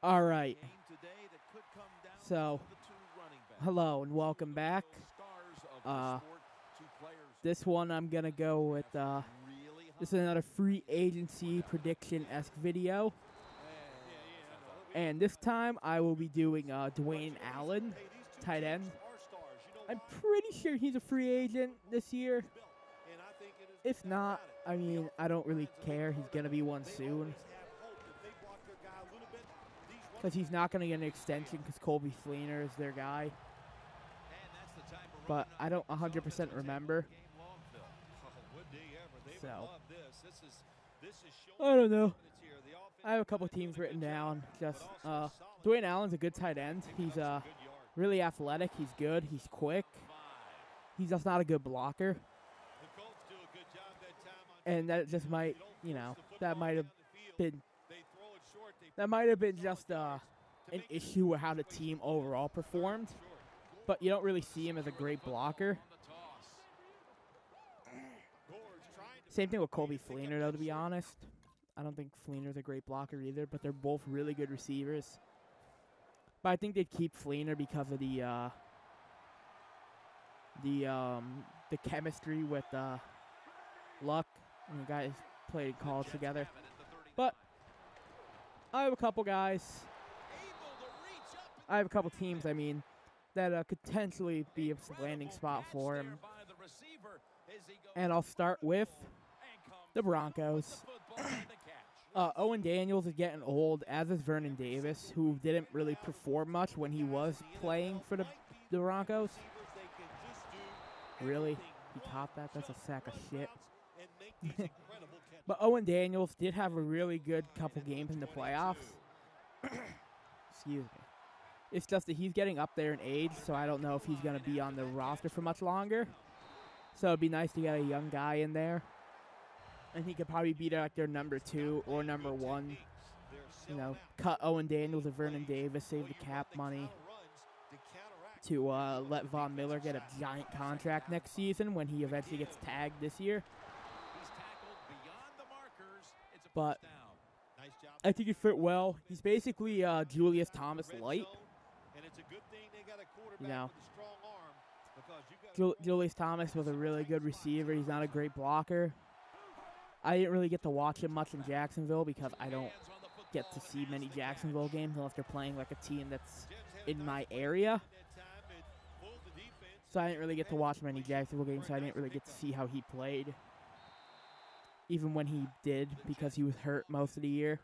All right. So, hello and welcome back. This one I'm going to go with, this is another free agency prediction-esque video. And this time I will be doing Dwayne Allen, tight end. I'm pretty sure he's a free agent this year. If not, I mean, I don't really care. He's going to be one soon. Because he's not going to get an extension because Colby Fleener is their guy. But I don't 100% remember. So, I don't know. I have a couple teams written down. Just Dwayne Allen's a good tight end. He's really athletic. He's good. He's quick. He's just not a good blocker. And that just might, you know, that might have been just an issue with how the team overall performed. But you don't really see him as a great blocker. Same thing with Colby Fleener, though, to be honest. I don't think Fleener's a great blocker either, but they're both really good receivers. But I think they'd keep Fleener because of the chemistry with Luck. And the guys played in college together. But I have a couple guys. I have a couple teams, I mean, that could potentially be a landing spot for him. And I'll start with the Broncos. Owen Daniels is getting old, as is Vernon Davis, who didn't really perform much when he was playing for the Broncos. Really? He caught that? That's a sack of shit. But Owen Daniels did have a really good couple games in the playoffs. Excuse me. It's just that he's getting up there in age, so I don't know if he's going to be on the roster for much longer. So it'd be nice to get a young guy in there. And he could probably be like their number 2 or number 1. You know, cut Owen Daniels or Vernon Davis, save the cap money to let Von Miller get a giant contract next season when he eventually gets tagged this year. But I think he fit well. He's basically Julius Thomas light. You know, Julius Thomas was a really good receiver. He's not a great blocker. I didn't really get to watch him much in Jacksonville because I don't get to see many Jacksonville games unless they're playing like a team that's in my area. So I didn't really get to watch many Jacksonville games, so I didn't really get to see how he played. Even when he did, because he was hurt most of the year.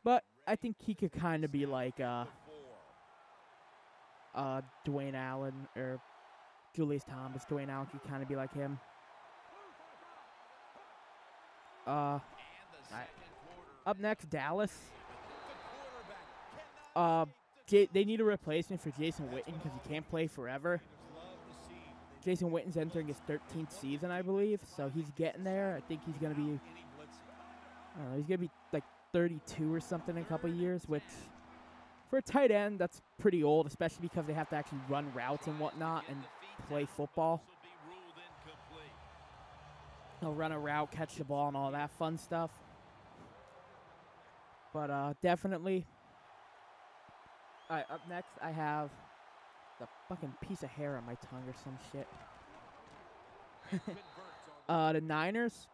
But I think he could kind of be like Dwayne Allen or Julius Thomas. Dwayne Allen could kind of be like him. Up next, Dallas. They need a replacement for Jason Witten because he can't play forever. Jason Witten's entering his 13th season, I believe, so he's getting there. I think he's going to be, I don't know, he's going to be like 32 or something in a couple of years, which for a tight end, that's pretty old, especially because they have to actually run routes and whatnot and play football. He'll run a route, catch the ball, and all that fun stuff. But definitely. All right, up next, I have the fucking piece of hair on my tongue or some shit. The Niners.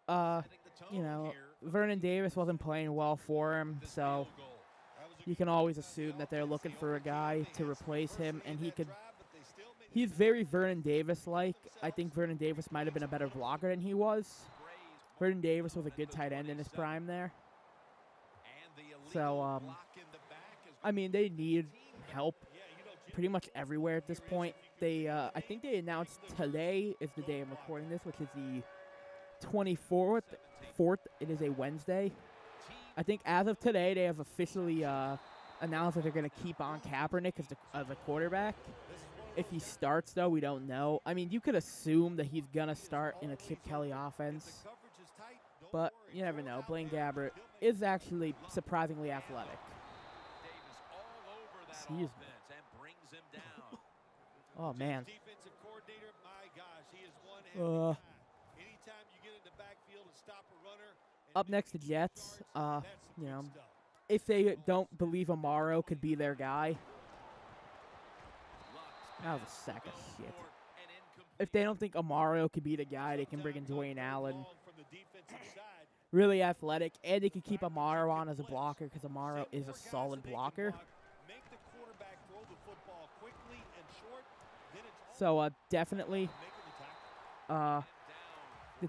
You know, Vernon Davis wasn't playing well for him, so you can always assume that they're looking for a guy to replace him, and he's very Vernon Davis-like. I think Vernon Davis might have been a better blocker than he was. Vernon Davis was a good tight end in his prime there. So, I mean, they need help pretty much everywhere at this point. I think they announced today is the day I'm recording this, which is the 24th. It is a Wednesday. I think as of today, they have officially announced that they're going to keep on Kaepernick as a quarterback. If he starts, though, we don't know. I mean, you could assume that he's going to start in a Chip Kelly offense. But you never know. Blaine Gabbert is actually surprisingly athletic. Excuse me. Oh, man. Up next, the Jets. You know, if they don't believe Amaro could be their guy. That was a sack of shit. If they don't think Amaro could be the guy, they can bring in Dwayne Allen. Really athletic, and they can keep Amaro on as a blocker because Amaro is a solid blocker. So definitely, the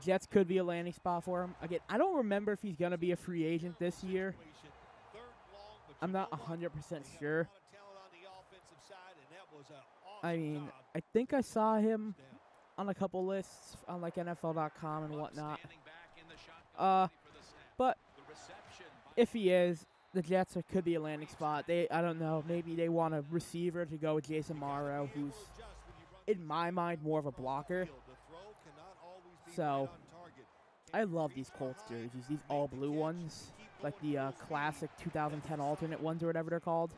Jets could be a landing spot for him. Again, I don't remember if he's going to be a free agent this year. I'm not 100% sure. I mean, I think I saw him on a couple lists on like NFL.com and whatnot. But if he is, the Jets could be a landing spot. I don't know, maybe they want a receiver to go with Jason Morrow, who's, in my mind, more of a blocker. So, I love these Colts jerseys, these all blue ones, like the classic 2010 alternate ones or whatever they're called.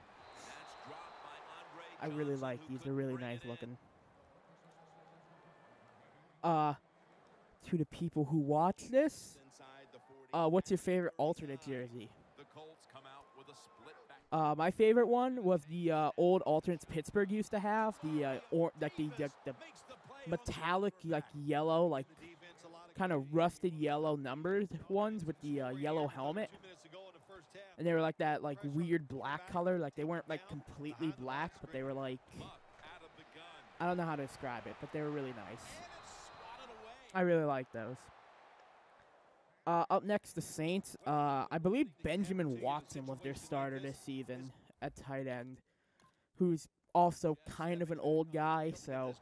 I really like these. They're really nice looking. To the people who watch this, what's your favorite alternate jersey? My favorite one was the old alternates Pittsburgh used to have. The the metallic, like yellow, like kind of rusted yellow numbered ones with the yellow helmet. And they were like that, like weird black color. Like they weren't like completely black, but they were like, I don't know how to describe it, but they were really nice. I really like those. Up next, the Saints. I believe Benjamin Watson was their starter this season at tight end, who's also kind of an old guy, so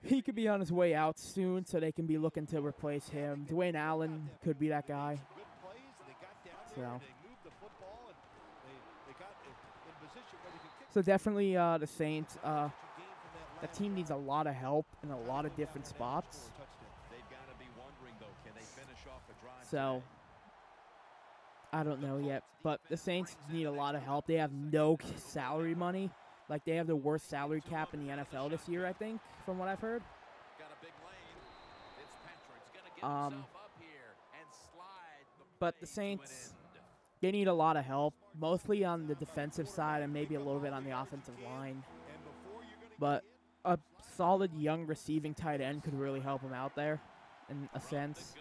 he could be on his way out soon, so they can be looking to replace him. Dwayne Allen could be that guy. So definitely the Saints. That team needs a lot of help in a lot of different spots. So, I don't know yet, but the Saints need a lot of help. They have no salary money. Like, they have the worst salary cap in the NFL this year, I think, from what I've heard. But the Saints, they need a lot of help, mostly on the defensive side and maybe a little bit on the offensive line. But a solid young receiving tight end could really help them out there, in a sense.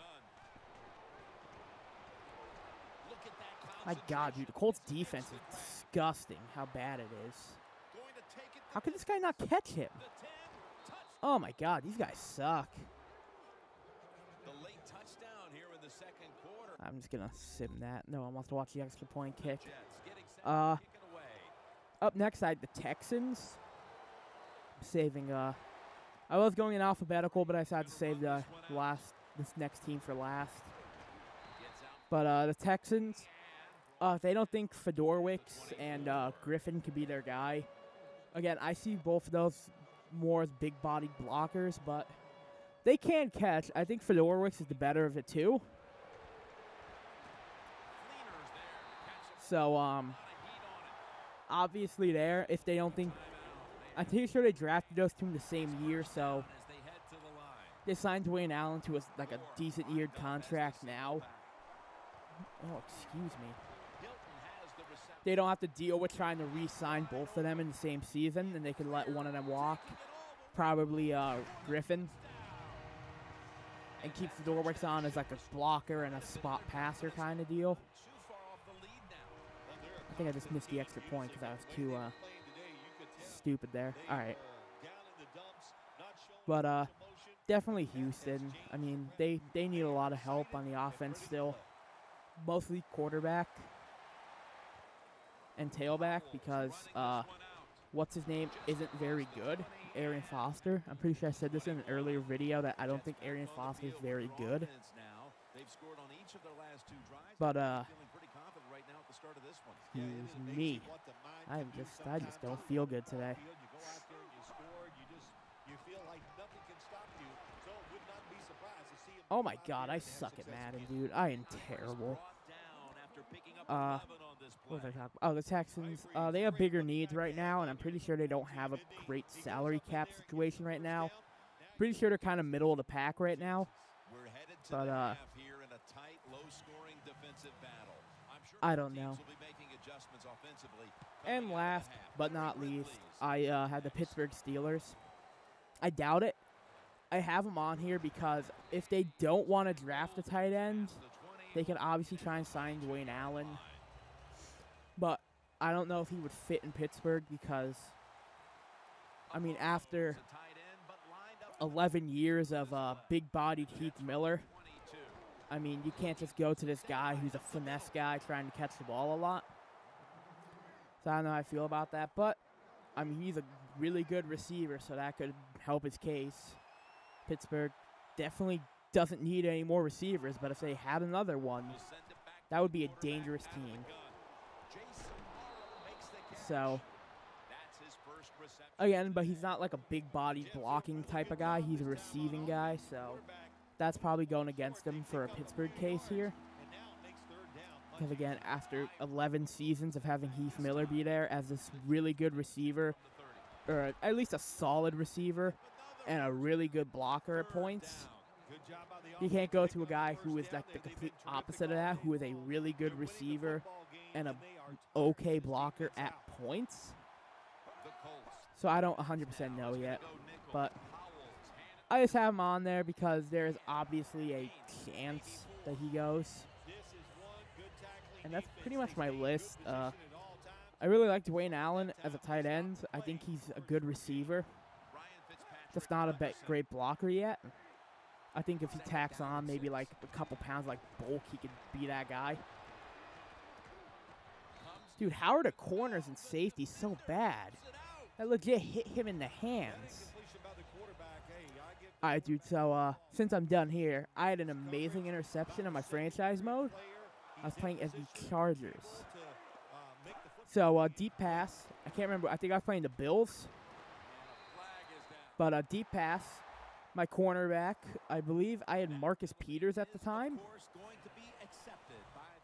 My God, dude, the Colts' defense is disgusting how bad it is. How can this guy not catch him? Oh, my God, these guys suck. I'm just going to sim that. No one wants to watch the extra point kick. Up next, I had the Texans. Saving, I was going in alphabetical, but I decided to save this next team for last. But the Texans, if they don't think Fedorowicz and Griffin could be their guy, again, I see both of those more as big-bodied blockers, but they can catch. I think Fedorowicz is the better of the two. So, obviously there, if they don't think, I'm pretty sure they drafted those two in the same year, so they signed Dwayne Allen to like a decent yeared contract now. Oh, excuse me. They don't have to deal with trying to re-sign both of them in the same season, and they can let one of them walk. Probably Griffin. And keep Fedorowicz on as like a blocker and a spot passer kind of deal. I think I just missed the extra point because I was too stupid there. All right. But definitely Houston. I mean, they need a lot of help on the offense still. Mostly quarterback and tailback because what's his name isn't very good. Arian Foster. I'm pretty sure I said this in an earlier video that I don't think Arian Foster is very good. But excuse me. I just don't feel good today. Oh my God, I suck at Madden, dude. I am terrible. What was I talking about? Oh, the Texans. They have bigger needs right now, and I'm pretty sure they don't have a great salary cap situation right now. Pretty sure they're kind of middle of the pack right now. But I don't know. And last but not least, I had the Pittsburgh Steelers. I doubt it. I have them on here because if they don't want to draft a tight end, they can obviously try and sign Dwayne Allen. But I don't know if he would fit in Pittsburgh because, I mean, after 11 years of big-bodied Heath Miller, I mean, you can't just go to this guy who's a finesse guy trying to catch the ball a lot. So I don't know how I feel about that. But, I mean, he's a really good receiver, so that could help his case. Pittsburgh definitely doesn't need any more receivers, but if they had another one, that would be a dangerous team. So, again, but he's not like a big-bodied blocking type of guy. He's a receiving guy, so that's probably going against him for a Pittsburgh case here. Because, again, after 11 seasons of having Heath Miller be there as this really good receiver, or at least a solid receiver, and a really good blocker at points, you can't go to a guy who is like the complete opposite of that, who is a really good receiver and a okay blocker at points. So I don't 100% know yet, but I just have him on there because there is obviously a chance that he goes. And that's pretty much my list. I really like Dwayne Allen as a tight end. I think he's a good receiver. Just not a great blocker yet. I think if he tacks on maybe like a couple pounds like bulk, he could be that guy. Dude, how are the corners and safety so bad? That legit hit him in the hands. Alright, dude, so since I'm done here, I had an amazing interception on my franchise mode. I was playing as the Chargers. So, deep pass. I can't remember. I think I was playing the Bills. But deep pass. My cornerback, I believe I had Marcus Peters at the time.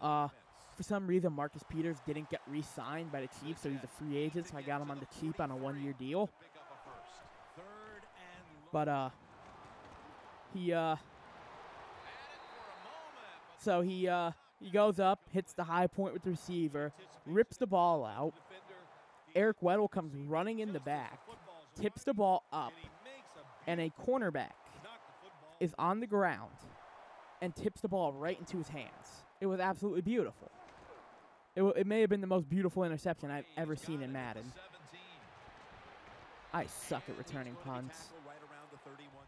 For some reason, Marcus Peters didn't get re-signed by the Chiefs, so he's a free agent, so I got him on the cheap on a one-year deal. But, he goes up, hits the high point with the receiver, rips the ball out. Eric Weddle comes running in the back, tips the ball up, and a cornerback is on the ground and tips the ball right into his hands. It was absolutely beautiful. It may have been the most beautiful interception I've ever seen in Madden. I suck at returning punts.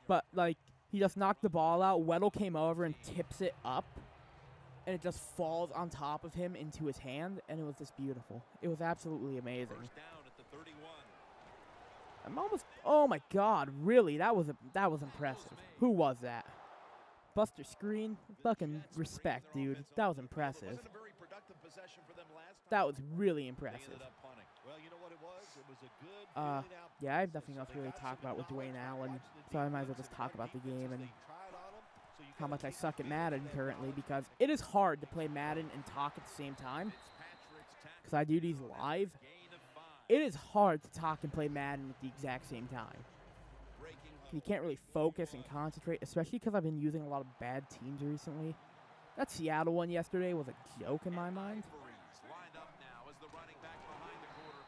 But, like, he just knocked the ball out. Weddle came over and tips it up. And it just falls on top of him into his hand. And it was just beautiful. It was absolutely amazing. I'm almost... Oh, my God. Really? That was impressive. Who was that? Buster Screen? Fucking respect, dude. That was impressive. That was really impressive. Yeah, I have nothing else to really talk about with Dwayne Allen, so I might as well just talk about the game and how much I suck at Madden currently, because it is hard to play Madden and talk at the same time, because I do these live. It is hard to talk and play Madden at the exact same time. You can't really focus and concentrate, especially because I've been using a lot of bad teams recently. That Seattle one yesterday was a joke in my mind.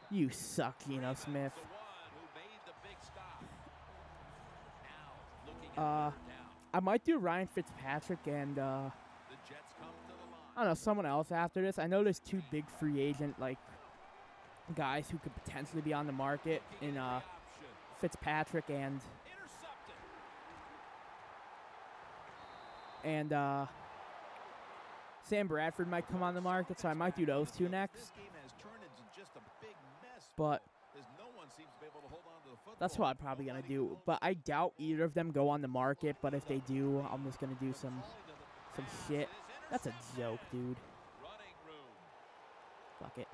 You suck, Geno Smith. I might do Ryan Fitzpatrick and, I don't know, someone else after this. I know there's two big free agent, like, guys who could potentially be on the market in, Fitzpatrick and Sam Bradford might come on the market, so I might do those two next. But that's what I'm probably going to do. But I doubt either of them go on the market, but if they do, I'm just going to do some shit. That's a joke, dude. Fuck it.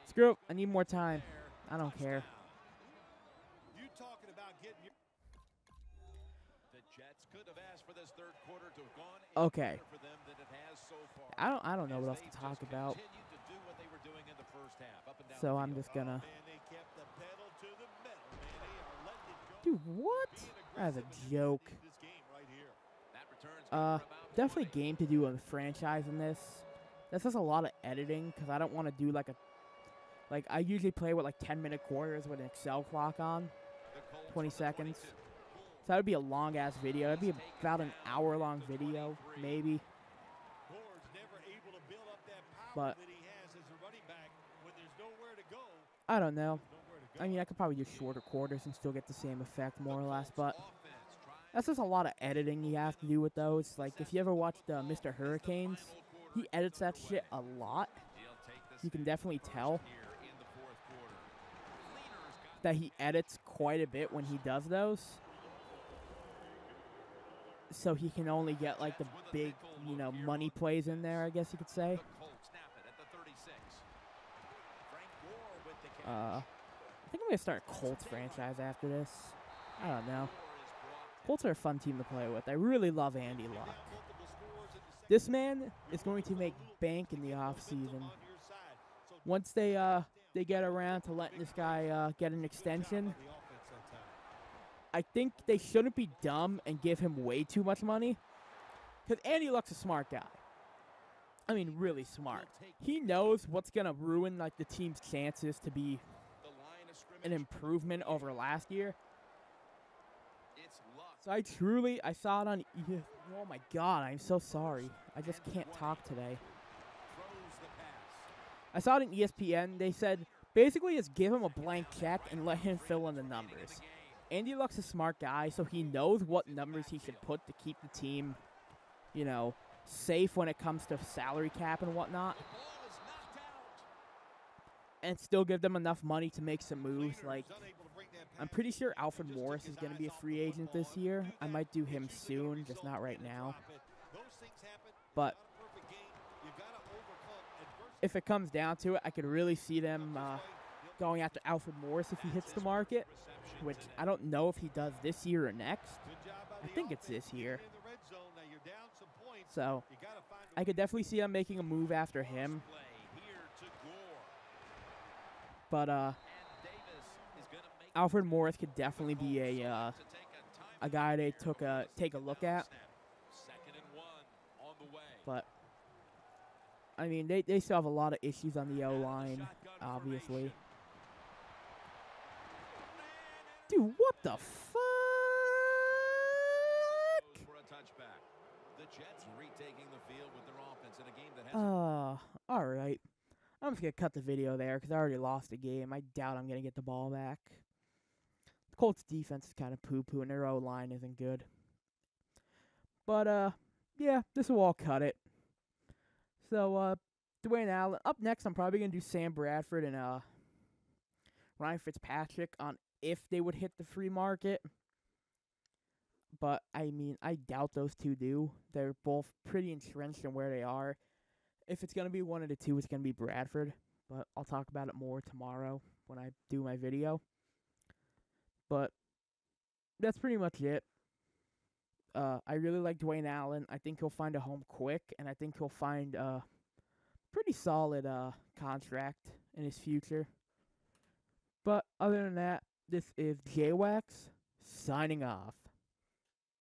Screw it. I need more time. I don't care. Okay. I don't know what else to talk about. So I'm just gonna... Dude, what? That's a joke. definitely game to do a franchise in this. This has a lot of editing because I don't want to do like I usually play with like 10-minute quarters with an Excel clock on, 20 seconds. So that would be a long ass video. That'd be about an hour-long video, maybe. But I don't know. I mean, I could probably do shorter quarters and still get the same effect, more or less. But that's just a lot of editing you have to do with those. Like, if you ever watched Mr. Hurricanes, he edits that shit a lot. You can definitely tell that he edits quite a bit when he does those. So he can only get, like, the big, you know, money plays in there, I guess you could say. I think I'm going to start a Colts franchise after this. I don't know. Colts are a fun team to play with. I really love Andy Luck. This man is going to make bank in the offseason. Once they get around to letting this guy get an extension, I think they shouldn't be dumb and give him way too much money. Because Andy Luck's a smart guy. I mean, really smart. He knows what's going to ruin like the team's chances to be an improvement over last year. So I saw it on, oh my God, I'm so sorry. I just can't talk today. I saw it on ESPN. They said, basically just give him a blank check and let him fill in the numbers. Andy Luck's a smart guy, so he knows what numbers he should put to keep the team, you know, safe when it comes to salary cap and whatnot. And still give them enough money to make some moves. Like, I'm pretty sure Alfred Morris is going to be a free agent this year. I might do him soon, just not right now. But if it comes down to it, I could really see them going after Alfred Morris if he hits the market, which I don't know if he does this year or next. I think it's this year. So I could definitely see them making a move after him. But Alfred Morris could definitely be a guy they take a look at. But I mean, they still have a lot of issues on the O-line, obviously. Dude, what the fuck? All right. I'm just going to cut the video there because I already lost the game. I doubt I'm going to get the ball back. The Colts defense is kind of poo-poo and their O-line isn't good. But, yeah, this will all cut it. So, Dwayne Allen. Up next, I'm probably going to do Sam Bradford and Ryan Fitzpatrick on if they would hit the free market. But, I mean, I doubt those two do. They're both pretty entrenched in where they are. If it's going to be one of the two, it's going to be Bradford. But I'll talk about it more tomorrow when I do my video. But that's pretty much it. I really like Dwayne Allen. I think he'll find a home quick. And I think he'll find a pretty solid contract in his future. But other than that, this is J-Wax signing off.